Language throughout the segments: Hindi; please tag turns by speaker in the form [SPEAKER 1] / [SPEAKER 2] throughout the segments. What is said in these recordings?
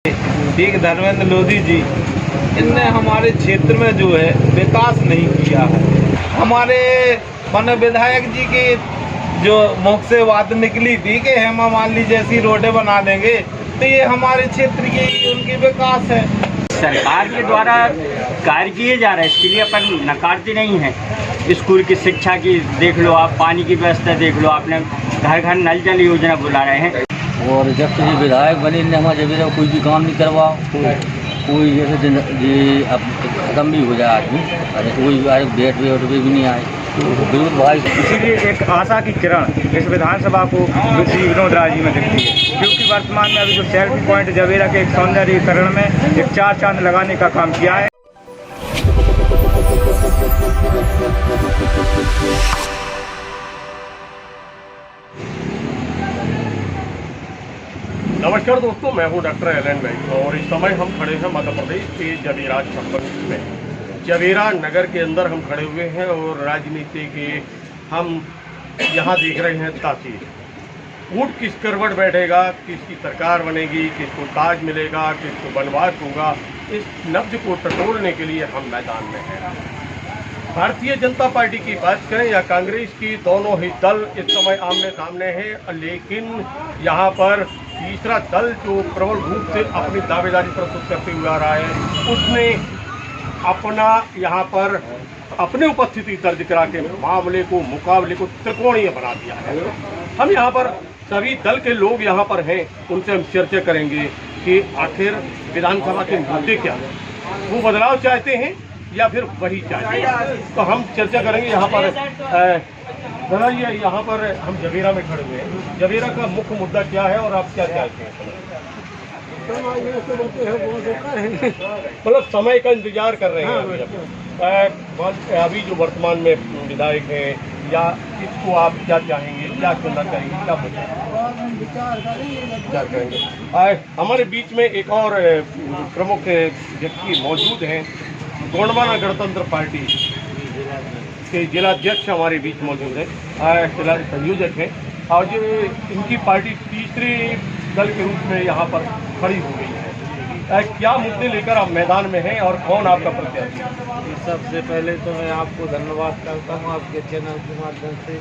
[SPEAKER 1] ठीक, धर्मेंद्र लोधी जी, इनने हमारे क्षेत्र में जो है विकास नहीं किया है। हमारे वन विधायक जी की जो मुख से बात निकली थी कि हेमा मालिनी जैसी रोडें बना देंगे, तो ये हमारे क्षेत्र की उनकी विकास है।
[SPEAKER 2] सरकार के द्वारा कार्य किए जा रहे हैं, इसके लिए अपन नकारते नहीं हैं। स्कूल की शिक्षा की देख लो आप, पानी की व्यवस्था देख लो, आपने घर घर नल जल योजना बुला रहे हैं।
[SPEAKER 3] और जब से विधायक बने ने हमारे जब कोई भी काम नहीं करवा, कोई जैसे ये अब खत्म भी हो जाए आदमी, अरे तो कोई भेंट भी नहीं आए विरोध भाई।
[SPEAKER 4] इसीलिए एक आशा की किरण इस विधानसभा को श्री विनोद राय जी में दिखती है, क्योंकि वर्तमान में अभी जो सेल्फी पॉइंट जवेरा के एक सौंदर्यीकरण में एक 4 चांद लगाने का काम किया है।
[SPEAKER 5] नमस्कार दोस्तों, मैं हूं डॉक्टर एलन भाई और इस समय हम खड़े हैं मध्य प्रदेश के जवेरा छप्पन में। जवेरा नगर के अंदर हम खड़े हुए हैं और राजनीति के हम यहां देख रहे हैं ताकि ऊँट किस करवट बैठेगा, किसकी सरकार बनेगी, किसको ताज मिलेगा, किसको वनवास होगा, इस नब्ज को टटोलने के लिए हम मैदान में हैं। भारतीय जनता पार्टी की बात करें या कांग्रेस की, दोनों ही दल इस समय आमने सामने हैं, लेकिन यहाँ पर तीसरा दल जो प्रबल रूप से अपनी दावेदारी प्रस्तुत करते हुए आ रहा है, उसने अपना यहाँ पर अपने उपस्थिति दर्ज करा के मुकाबले को त्रिकोणीय बना दिया है। हम यहाँ पर सभी दल के लोग यहाँ पर हैं, उनसे हम चर्चा करेंगे कि आखिर विधानसभा के मुद्दे क्या हैं, वो बदलाव चाहते हैं या फिर वही चाहिए। तो हम चर्चा करेंगे यहाँ पर। दादा ये यहाँ पर हम जवेरा में खड़े हुए हैं, जवेरा का मुख्य मुद्दा क्या है और आप क्या चाहते हैं? मतलब समय का इंतजार कर रहे हैं अभी जो वर्तमान में विधायक हैं, या इसको आप क्या चाहेंगे, क्या करना चाहेंगे, क्या विचार करेंगे? हमारे बीच में एक और प्रमुख व्यक्ति मौजूद हैं, गोंडवाना गणतंत्र पार्टी के जिलाध्यक्ष हमारे बीच मौजूद है, जिला संयोजक हैं, और जो इनकी पार्टी तीसरे दल के रूप में यहाँ पर खड़ी हो गई है। क्या मुद्दे लेकर आप मैदान में हैं और कौन आपका प्रत्याशी?
[SPEAKER 1] सबसे पहले तो मैं आपको धन्यवाद करता हूँ आपके चैनल के माध्यम से।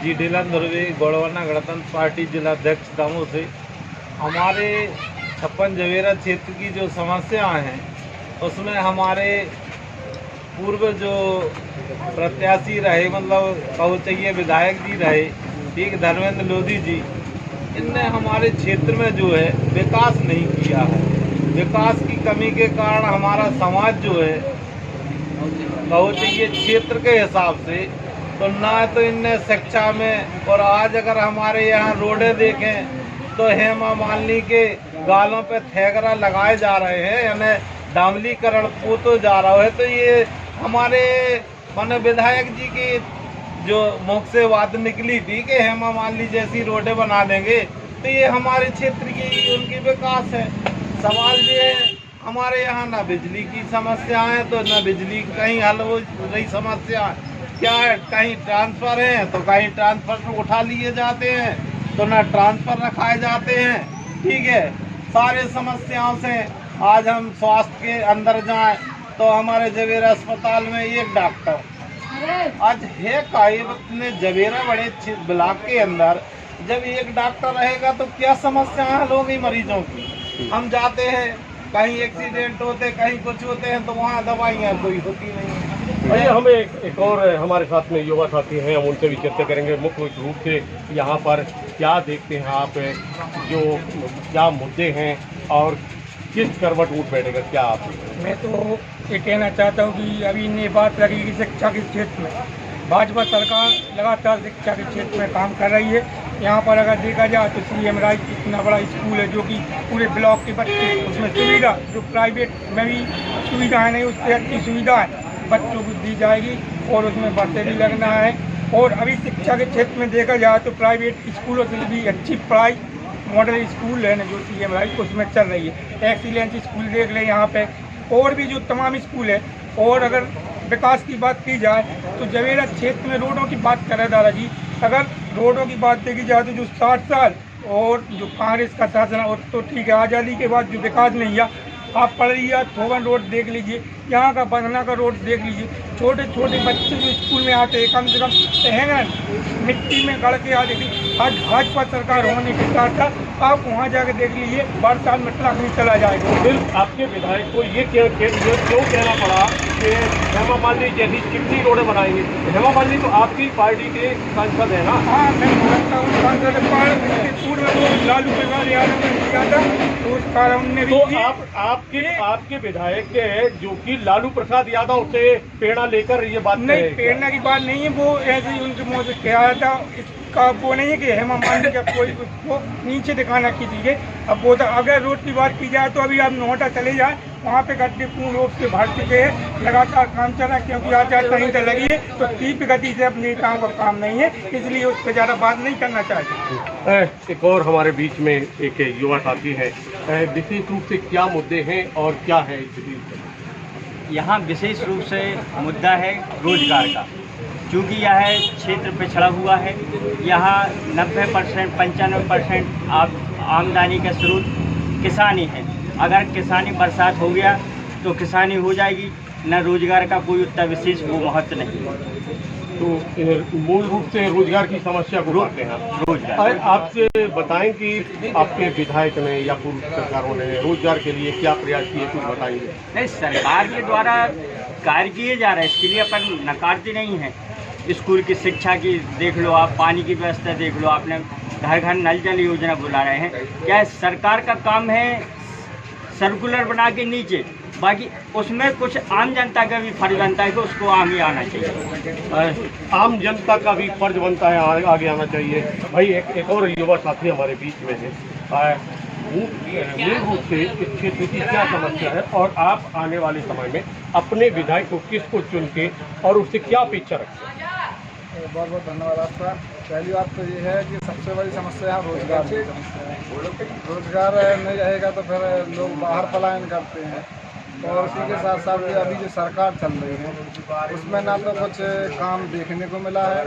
[SPEAKER 1] जी डीलन ध्रुवी, गोंडवाना गणतंत्र पार्टी जिलाध्यक्ष दमोह से। हमारे छप्पन जवेरा क्षेत्र की जो समस्याएं हैं, उसमें हमारे पूर्व जो प्रत्याशी रहे, मतलब कहो चाहिए विधायक जी रहे, ठीक, धर्मेंद्र लोधी जी, इनने हमारे क्षेत्र में जो है विकास नहीं किया है। विकास की कमी के कारण हमारा समाज जो है, कहो चाहिए क्षेत्र के हिसाब से, तो ना तो इनने शिक्षा में, और आज अगर हमारे यहाँ रोडें देखें तो हेमा मालिनी के गालों पे थैगरा लगाए जा रहे हैं, यानी डामलीकरण पोतो जा रहा है। तो ये हमारे वन विधायक जी की जो मुख से बात निकली थी कि हेमा मालिनी जैसी रोडें बना देंगे, तो ये हमारे क्षेत्र की उनकी विकास है। सवाल ये है, हमारे यहाँ ना बिजली की समस्या है, तो ना बिजली कहीं हल हो रही समस्या क्या है, कहीं ट्रांसफ़र है तो कहीं ट्रांसफ़र उठा लिए जाते हैं, तो ना ट्रांसफ़र रखाए जाते हैं। ठीक है, सारे समस्याओं से आज हम स्वास्थ्य के अंदर जाएं तो हमारे जवेरा अस्पताल में एक डॉक्टर आज है अपने जवेरा बड़े ब्लॉक के अंदर जब एक डॉक्टर रहेगा तो क्या समस्या हल होगी मरीजों की। हम जाते हैं, कहीं एक्सीडेंट होते, कहीं कुछ होते हैं, तो वहाँ दवाइयाँ कोई होती नहीं।
[SPEAKER 5] आइए हमें एक और हमारे साथ में युवा साथी हैं, हम उनसे भी चर्चा करेंगे। मुख्य रूप से यहाँ पर क्या देखते हैं आप, जो क्या मुद्दे हैं और किस करवट ऊँट बैठेगा, क्या आप?
[SPEAKER 4] मैं तो ये कहना चाहता हूँ कि अभी इन्हें बात लगी कि शिक्षा के क्षेत्र में भाजपा सरकार लगातार शिक्षा के क्षेत्र में काम कर रही है। यहाँ पर अगर देखा जाए तो CM राय इतना बड़ा स्कूल है, जो कि पूरे ब्लॉक के बच्चे, उसमें सुविधा जो प्राइवेट में भी सुविधाएं नहीं, उससे अच्छी सुविधाएं बच्चों को दी जाएगी और उसमें बसें भी लगना है। और अभी शिक्षा के क्षेत्र में देखा जाए तो प्राइवेट स्कूलों से भी अच्छी पढ़ाई मॉडल स्कूल है ना, जो CM राय उसमें चल रही है। एक्सीलेंस स्कूल देख लें यहाँ पे, और भी जो तमाम स्कूल है। और अगर विकास की बात की जाए तो जवेरा क्षेत्र में रोडों की बात करें दादाजी, अगर रोडों की बात देखी जाए तो जो 60 साल और जो कांग्रेस का शासन है तो ठीक है, आज़ादी के बाद जो विकास नहीं है, आप पढ़िए थोवन रोड देख लीजिए, यहाँ का बंधना का रोड देख लीजिए, छोटे छोटे बच्चे जो स्कूल में आते हैं कम से कम टहंगा मिट्टी में गड़ के आते थे। आज भाजपा सरकार होने के साथ साथ आप वहाँ जाकर देख लीजिए बरसात में ट्रक नहीं चला जाएगा।
[SPEAKER 5] फिर आपके विधायक को ये क्यों कहना पड़ा कि हेमा मालिनी जैसी कितनी रोडें बनाएंगे? हेमा मालिनी तो आपकी पार्टी के सांसद है ना?
[SPEAKER 4] हाँ, मैं मानता हूँ सांसद पूर्व में वो लालू प्रसाद यादव ने किया था, तो उस कारण उनने भी
[SPEAKER 5] तो आपके विधायक जो कि लालू प्रसाद यादव से प्रेरणा लेकर ये बात
[SPEAKER 4] नहीं, प्रेरणा की बात नहीं है, वो ऐसे ही उनके मुँह से कहा था। इसका वो नहीं है कि हेमा मालिनी का कोई उसको नीचे दिखाना किसी के। अब वो तो अगर रोड की बात की जाए तो अभी आप नोएडा चले जाए, वहाँ पे गड्ढे पूर्ण रूप से भर चुके हैं, लगातार काम चल रहा है, क्योंकि आचार संहिता लगी है तो तीव्र गति से अब नेताओं का काम नहीं है, इसलिए उस पर ज़्यादा बात नहीं करना चाहिए।
[SPEAKER 5] एक और हमारे बीच में एक युवा साथी है, विशेष रूप से क्या मुद्दे हैं और क्या है स्थिति?
[SPEAKER 2] यहाँ विशेष रूप से मुद्दा है रोजगार का, क्योंकि यह क्षेत्र पिछड़ा हुआ है। यहाँ 90% 95% आमदनी का स्रोत किसानी है। अगर किसानी बरसात हो गया तो किसानी हो जाएगी, न रोजगार का कोई उतना विशेष वो महत्व नहीं।
[SPEAKER 5] तो मूल रूप से रोजगार की समस्या को रोकते हैं रोजगार। आपसे बताएं कि आपके विधायक ने या पूर्व सरकारों ने रोजगार के लिए क्या प्रयास किए, कुछ बताएंगे?
[SPEAKER 2] नहीं, सरकार के द्वारा कार्य किए जा रहे हैं, इसके लिए अपन नकारते नहीं हैं। स्कूल की शिक्षा की देख लो आप, पानी की व्यवस्था देख लो, आपने घर घर नल जल योजना बुला रहे हैं। क्या सरकार का काम है सर्कुलर बना के नीचे, बाकी उसमें कुछ आम जनता का भी फर्ज बनता है कि उसको आगे आना चाहिए।
[SPEAKER 5] आम जनता का भी फर्ज बनता है आगे आना चाहिए। भाई एक और युवा साथी हमारे बीच में है, मूल रूप से इस क्षेत्र की क्या समस्या है और आप आने वाले समय में अपने विधायक को किसको चुन के और उससे क्या अपेक्षा रखते हैं?
[SPEAKER 6] बहुत बहुत धन्यवाद आपका। पहली बात तो ये है कि सबसे बड़ी समस्या है रोजगार की समस्या है। रोजगार नहीं रहेगा तो फिर लोग बाहर पलायन करते हैं, और उसी के साथ साथ अभी जो सरकार चल रही है उसमें ना तो कुछ काम देखने को मिला है।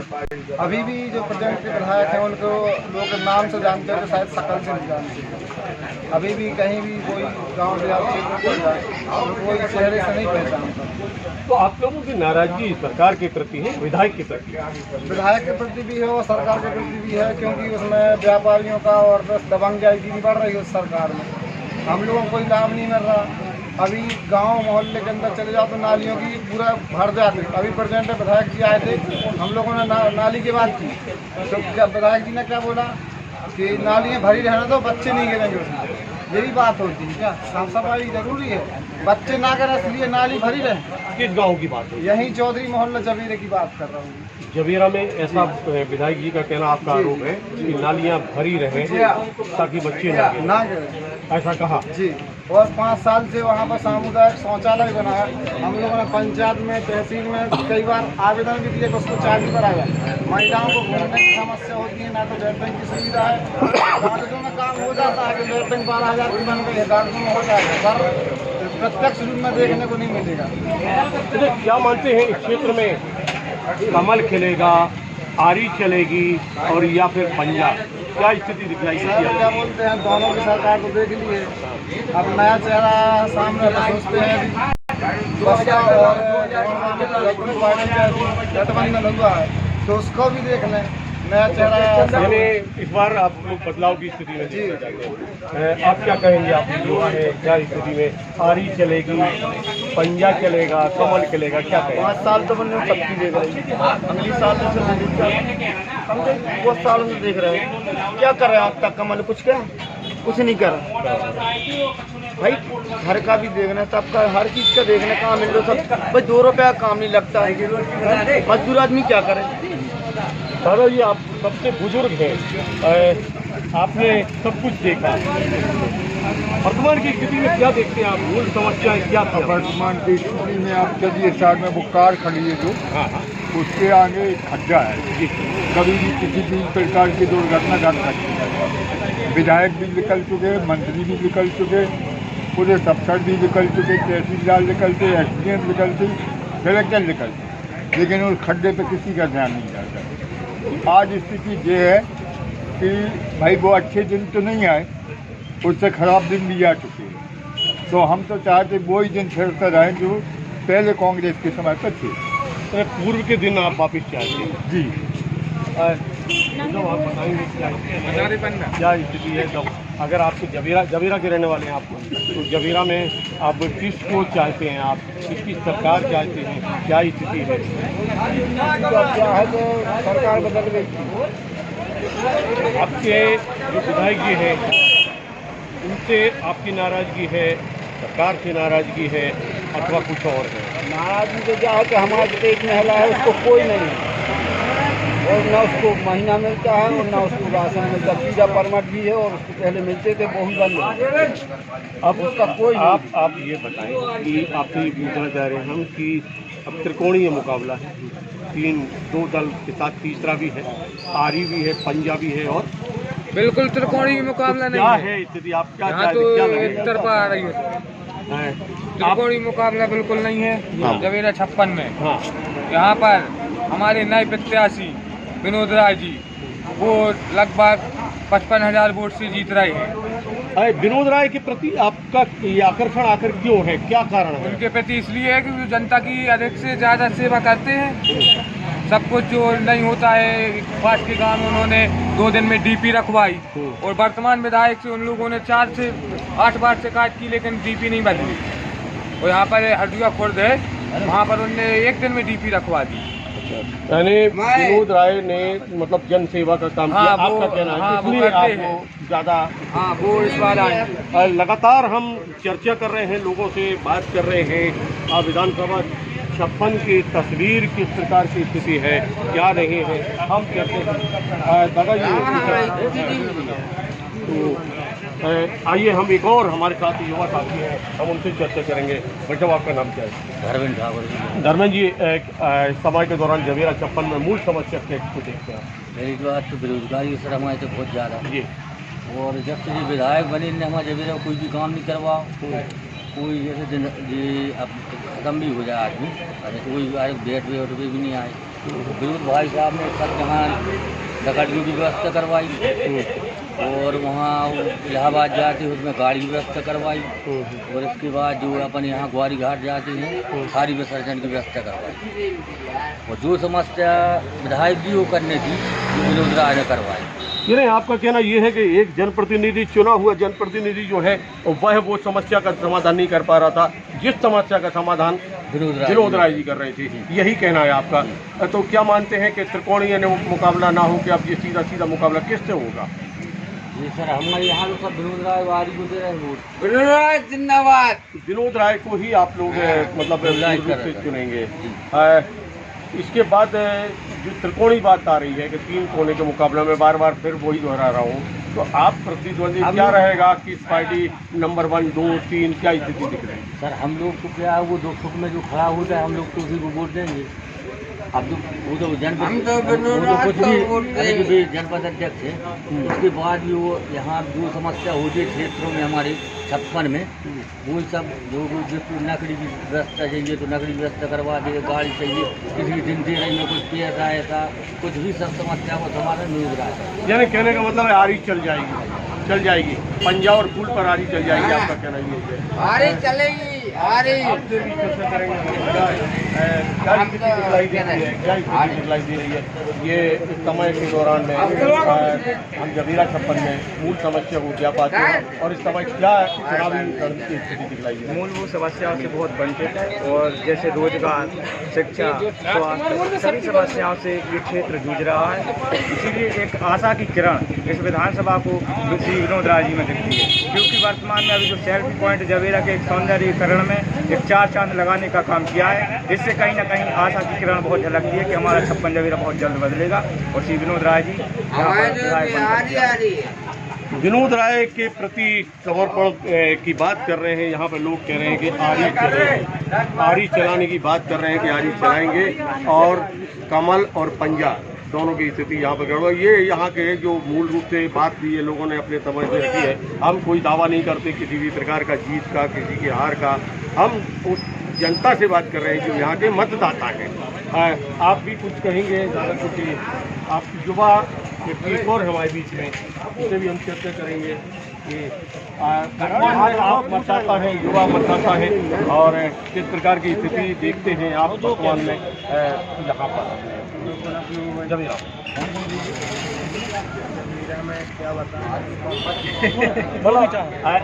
[SPEAKER 6] अभी भी जो प्रेजेंट के विधायक हैं उनको लोग नाम से जानते हैं, शायद शकल से नहीं जानते। अभी भी कहीं भी कोई गांव देहात क्षेत्र में जाए तो कोई चेहरे से नहीं पहचानता।
[SPEAKER 5] तो आप लोगों की नाराजगी सरकार के प्रति है, विधायक के प्रति?
[SPEAKER 6] विधायक के प्रति भी है और सरकार के प्रति भी है, क्योंकि उसमें व्यापारियों का और दबंगगिरी बढ़ रही है उस सरकार में। हम लोगों को कोई लाभ नहीं मिल रहा। अभी गांव मोहल्ले के अंदर चले जाओ तो नालियों की पूरा भर जाती। अभी प्रेजेंट विधायक जी आए थे, हम लोगों ने नाली की बात की तो क्या विधायक जी ने क्या बोला कि नालियाँ भरी रहना तो बच्चे नहीं गिरेंगे उसमें। यही बात होती है क्या? साफ सफाई जरूरी है, बच्चे ना करें इसलिए नाली भरी रहे।
[SPEAKER 5] किस गांव की बात है?
[SPEAKER 6] यही चौधरी मोहल्ला जबीरे की बात कर रहा हूँ।
[SPEAKER 5] जबीरा में ऐसा विधायक जी का कहना, आपका आरोप है कि नालियां भरी रहें ताकि बच्चे ना गिरें, ऐसा कहा जी।
[SPEAKER 6] और 5 साल से वहाँ पर सामुदायिक शौचालय बना है। हम लोगों ने पंचायत में, तहसील में कई बार आवेदन भी दिए कि उसको चालू कराया। महिलाओं को घूमने की समस्या होती है, ना तो लैट्रिन की सुविधा है। कागजों में काम हो जाता है कि लैट्रिन 12,000 की बन गई है, कागजों में हो जाएगा, पर प्रत्यक्ष रूप में देखने को नहीं मिलेगा।
[SPEAKER 5] क्या मानते हैं इस क्षेत्र में कमल खिलेगा, आरी चलेगी और या फिर पंजा, क्या स्थिति दिखलाई?
[SPEAKER 6] क्या बोलते हैं, दोनों की सरकार को देख लिए, अब नया चेहरा सामने सोचते हैं। बसपा और गठबंधन हुआ है तो उसको भी देख लें, नया चेहरा।
[SPEAKER 5] यानी इस बार आप लोग बदलाव की स्थिति में देखना चाहते हैं। आप क्या कहेंगे, आप युवा है, क्या स्थिति में आरी चलेगी, पंजा चलेगा, कमल चलेगा, क्या कहेंगे?
[SPEAKER 6] 5 साल तो बने सबकी देख रही है, अगली साल तो हम बहुत सालों से देख रहे हैं। क्या कर रहे हैं आज तक कमल? कुछ नहीं कर भाई। घर का भी देखना, सबका हर चीज़ का देखना, काम मिल रहा सब भाई। 2 रुपया काम नहीं लगता है, मजदूर आदमी क्या करे?
[SPEAKER 5] दादा जी, आप सबसे बुजुर्ग हैं, आपने सब कुछ देखा। वर्तमान की स्थिति में क्या देखते हैं आप, मूल समस्याएं क्या था?
[SPEAKER 7] वर्तमान की स्थिति में आप चलिए साइड में वो कार खड़ी है जो, उसके आगे एक खड्डा है, कभी भी किसी भी प्रकार की दुर्घटना घट सकती है। विधायक भी निकल चुके, मंत्री भी निकल चुके, पूरे अफसर भी निकल चुके, तहसीलदार निकलते, एसडीएम निकलते, कलेक्टर निकलते, लेकिन उस खड्डे पर किसी का ध्यान नहीं जाता। आज स्थिति ये है कि भाई वो अच्छे दिन तो नहीं आए, उससे खराब दिन भी आ चुके हैं। तो हम तो चाहते वही दिन फिरते रहें जो पहले कांग्रेस के समय पर थे।
[SPEAKER 5] तो पूर्व के दिन आप वापिस चाहते हैं
[SPEAKER 7] जी।
[SPEAKER 5] जो आप बताएंगे क्या स्थिति है जब अगर आपको जबीरा के रहने वाले हैं आप, तो जबीरा में आप किसको चाहते हैं, आप किसकी सरकार चाहते हैं, क्या स्थिति है?
[SPEAKER 6] क्या है तो सरकार बदल गई।
[SPEAKER 5] आपके जो विधायक जी हैं उनसे आपकी नाराज़गी है, सरकार से नाराज़गी है, अथवा कुछ और है?
[SPEAKER 6] नाराजगी तो क्या है कि हमारे पेट में हला है उसको कोई नहीं है, और ना उसको महीना मिलता है और ना उसको राशन मिलता। वीजा परमिट भी है और उसको पहले मिलते थे, वो भी बंद हो गए।
[SPEAKER 5] अब उसका कोई आप ये बताएं कि आपसे ये पूछना चाह रहे हैं हम कि अब त्रिकोणीय मुकाबला है, दो दल के साथ तीसरा भी है, आरी भी है, पंजा भी है, और
[SPEAKER 4] बिल्कुल त्रिकोणीय मुकाबला नहीं
[SPEAKER 5] क्या
[SPEAKER 4] है।
[SPEAKER 5] है स्थिति? आप क्या
[SPEAKER 4] यहाँ तो
[SPEAKER 5] क्या
[SPEAKER 4] एक तरफा आ रही है।
[SPEAKER 5] है?
[SPEAKER 4] त्रिकोणीय मुकाबला बिल्कुल नहीं है।
[SPEAKER 5] हाँ।
[SPEAKER 4] जबीरा 56 में
[SPEAKER 5] हाँ,
[SPEAKER 4] यहाँ पर हमारे नए प्रत्याशी विनोद राय जी वो लगभग 55,000 वोट से जीत रहे हैं।
[SPEAKER 5] विनोद राय के प्रति आपका ये आकर्षण आकर क्यों है, क्या कारण है?
[SPEAKER 4] उनके प्रति इसलिए है कि वो जनता की अधिक से ज़्यादा सेवा करते हैं। सब कुछ जो नहीं होता है पास के गाँव में उन्होंने 2 दिन में डीपी रखवाई, और वर्तमान विधायक से उन लोगों ने 4 से 8 बार शिकायत की लेकिन डीपी नहीं बदली। और यहाँ पर हरदुआ खुर्द है, वहाँ पर उन्होंने 1 दिन में डीपी रखवा दी।
[SPEAKER 5] यानी विनोद राय ने मतलब जन सेवा का काम किया, आपका कहना है, इसलिए आपको ज़्यादा
[SPEAKER 4] वो इस बार आए।
[SPEAKER 5] लगातार हम चर्चा कर रहे हैं, लोगों से बात कर रहे हैं। विधानसभा 56 की तस्वीर किस प्रकार की स्थिति है, क्या नहीं है, हम कहते हैं दादा तो आइए हम एक और हमारे साथ युवा साथी हैं, हम उनसे चर्चा करेंगे। बच्चों आपका नाम क्या है?
[SPEAKER 3] धर्मेंद्र ठाकुर।
[SPEAKER 5] धर्मेंद्र जी, समय के दौरान जबीरा 56 में मूल समस्या को देखते हैं?
[SPEAKER 3] मेरी बात तो बेरोजगारी सर हमारे तो बहुत ज़्यादा,
[SPEAKER 5] जी।
[SPEAKER 3] और जब से ये विधायक बने इनने हमारे जबीरा कोई भी काम नहीं करवा, कोई जैसे दिन ये अब ख़त्म भी हो जाए आदमी, अरे कोई आए डेट वेट भी नहीं आए। विरोध भाई साहब ने सब जहाँ डकैतियों की व्यवस्था करवाई, और वहाँ इलाहाबाद जाते हैं उसमें गाड़ी की व्यवस्था करवाई, और इसके बाद जो अपन यहाँ ग्वारी घाट जाते हैं सारी विसर्जन की व्यवस्था करवाई। और जो समस्या विधायक जी वो करने थी जो विनोद राय ने करवाई।
[SPEAKER 5] ये नहीं, आपका कहना ये है कि एक जनप्रतिनिधि, चुना हुआ जनप्रतिनिधि जो है वह वो समस्या का समाधान नहीं कर पा रहा था, जिस समस्या का समाधान विनोद राय जी कर रहे थे, यही कहना है आपका। तो क्या मानते हैं कि त्रिकोणीय मुकाबला ना हो, कि अब ये सीधा सीधा मुकाबला किससे होगा?
[SPEAKER 3] जी सर, हमारे यहाँ तो सब विनोद राय वारी को दे रहे हैं वोट।
[SPEAKER 4] विनोद राय जिंदाबाद।
[SPEAKER 5] विनोद राय को ही आप लोग मतलब से चुनेंगे। इसके बाद जो त्रिकोणी बात आ रही है कि 3 कोने के मुकाबले में बार बार फिर वही दोहरा रहा हूँ, तो आप प्रतिद्वंदी क्या रहेगा, किस पार्टी नंबर 1, 2, 3 क्या स्थिति दिख रही है?
[SPEAKER 3] सर हम लोग को क्या है, वो 2 फुट में जो खड़ा होता है हम लोग तो उसी को वोट देंगे। अब वो तो जनपद कुछ भी जनपद अध्यक्ष है, उसके बाद भी वो यहाँ जो समस्या होती है क्षेत्रों में हमारे 56 में, वो सब जो जिसको नकली की व्यवस्था चाहिए तो नकली व्यवस्था करवा दे, गाड़ी चाहिए किसी दिन दे रही में कुछ पैसा ऐसा कुछ भी सब समस्या को समाधान नहीं हो रहा है।
[SPEAKER 5] यानी कहने का मतलब है आरी चल जाएगी, पंजा और पुल पर आरी चल जाएगी, आपका कहना ये है?
[SPEAKER 4] आरी चलेगी, आरी।
[SPEAKER 5] आपसे भी चर्चा करेंगे क्या स्थिति दिखलाई दे रही है, क्या स्थिति दिखलाई दे रही है ये इस समय के दौरान में? हम जबीरा 56 में मूल समस्या को क्या पाते हैं, और इस समय क्या चुनावी की स्थिति दिखलाई दे रही है?
[SPEAKER 8] मूलभूत समस्याओं से बहुत वंचित है, और जैसे रोजगार, शिक्षा, स्वास्थ्य, सभी समस्याओं से ये क्षेत्र जूझ रहा है। इसीलिए एक आशा की किरण इस विधानसभा को श्री विनोद राय जी में दिखती है, क्योंकि वर्तमान में अभी जो सेल्फी पॉइंट जबीरा के एक सौंदर्यीकरण में एक 4 चांद लगाने का काम किया है, इससे कहीं ना कहीं आशा की किरण बहुत झलकती है कि हमारा 56 जबीरा बहुत जल्द बदलेगा और श्री विनोद राय जी यहाँ पर विधायक बन सकते हैं।
[SPEAKER 5] विनोद राय के प्रति समर्पण की बात कर रहे हैं, यहाँ पर लोग कह रहे हैं कि आरी चलाने की बात कर रहे हैं कि आरी चलाएंगे, और कमल और पंजा दोनों की स्थिति यहाँ पर गड़बड़। ये यहाँ के जो मूल रूप से बात भी ये लोगों ने अपने समझ से रखी है। हम कोई दावा नहीं करते किसी भी प्रकार का जीत का, किसी की हार का, हम उस जनता से बात कर रहे हैं जो यहाँ के मतदाता हैं। आप भी कुछ कहेंगे, ज़्यादा कुछ आप युवा एक और हमारे बीच में, उससे भी हम चर्चा करेंगे कि आज आप मतदाता हैं, युवा मतदाता हैं, और किस प्रकार की स्थिति देखते हैं आप वर्तमान में यहाँ पर। जब बोलो,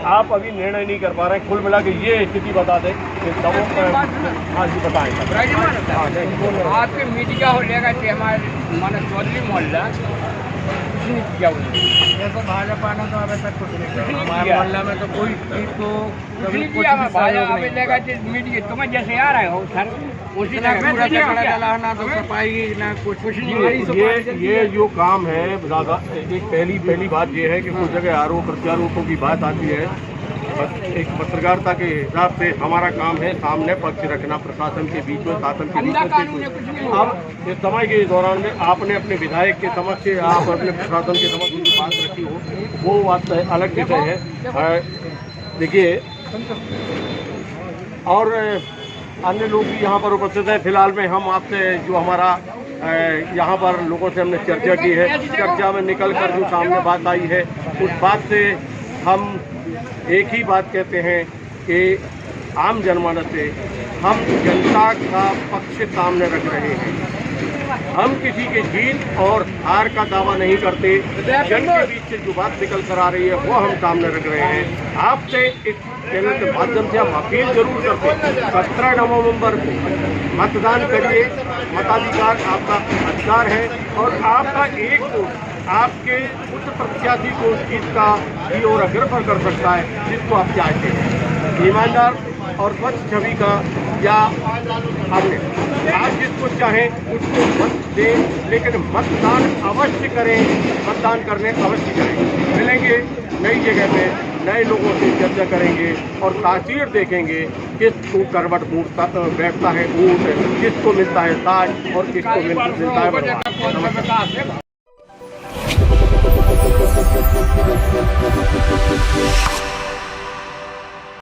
[SPEAKER 5] आप अभी निर्णय नहीं कर पा रहे हैं, कुल मिला के ये स्थिति बता दें कि हाँ जी बताएं।
[SPEAKER 4] आपके मीडिया हो लेगा कि हमारे माना चौधरी मोहल्ला कुछ नहीं किया उन्होंने।
[SPEAKER 6] ऐसा भाजपा ने तो अभी तक कुछ नहीं किया हमारे मोहल्ला में, तो कोई चीज को कभी कुछ
[SPEAKER 4] किया
[SPEAKER 6] भी
[SPEAKER 4] भाजपा
[SPEAKER 6] सहयोग
[SPEAKER 4] अभी
[SPEAKER 6] नहीं
[SPEAKER 4] लेगा कि मीडिया तुम्हें जैसे आ रहे हो सर उसी
[SPEAKER 6] ना
[SPEAKER 4] तरह
[SPEAKER 6] कूड़ा
[SPEAKER 4] में
[SPEAKER 6] कचरा डाला, ना तो सफाई, ना कुछ
[SPEAKER 5] ये जो काम है दादा, एक पहली बात ये है कि कुछ जगह आरोप प्रत्यारोपों की बात आती है। एक पत्रकारिता के हिसाब से हमारा काम है सामने पक्ष रखना, प्रशासन के बीच में, शासन के बीच में। अब इस समय के दौरान में आपने अपने विधायक के समक्ष, आप अपने प्रशासन के समक्ष जो बात रखी हो वो बात अलग विषय है। देखिए, और अन्य लोग भी यहाँ पर उपस्थित हैं। फिलहाल में हम आपसे जो हमारा यहाँ पर लोगों से हमने चर्चा की है, चर्चा में निकल कर जो सामने बात आई है, उस बात से हम एक ही बात कहते हैं कि आम जनमानस से हम जनता का पक्ष सामने रख रहे हैं। हम किसी के जीत और हार का दावा नहीं करते। जन के बीच से जो बात निकल कर आ रही है वो हम सामने रख रहे हैं। आपसे इस चैनल के माध्यम से हम अपील जरूर करते हैं, 17 नवंबर को मतदान करिए। मताधिकार आपका अधिकार है और आपका एक वोट आपके उस प्रत्याशी को जीत का की ओर अग्रसर कर सकता है जिसको आप चाहते हैं। ईमानदार और स्वच्छ छवि का या अन्य, आप जिसको चाहें उसको मत दें, लेकिन मतदान अवश्य करें, मतदान करने अवश्य करें। मिलेंगे नई जगह पे, नए लोगों से चर्चा करेंगे और तासीर देखेंगे किसको करवट बैठता है ऊँट, किसको मिलता है ताज और किसको मिलता है।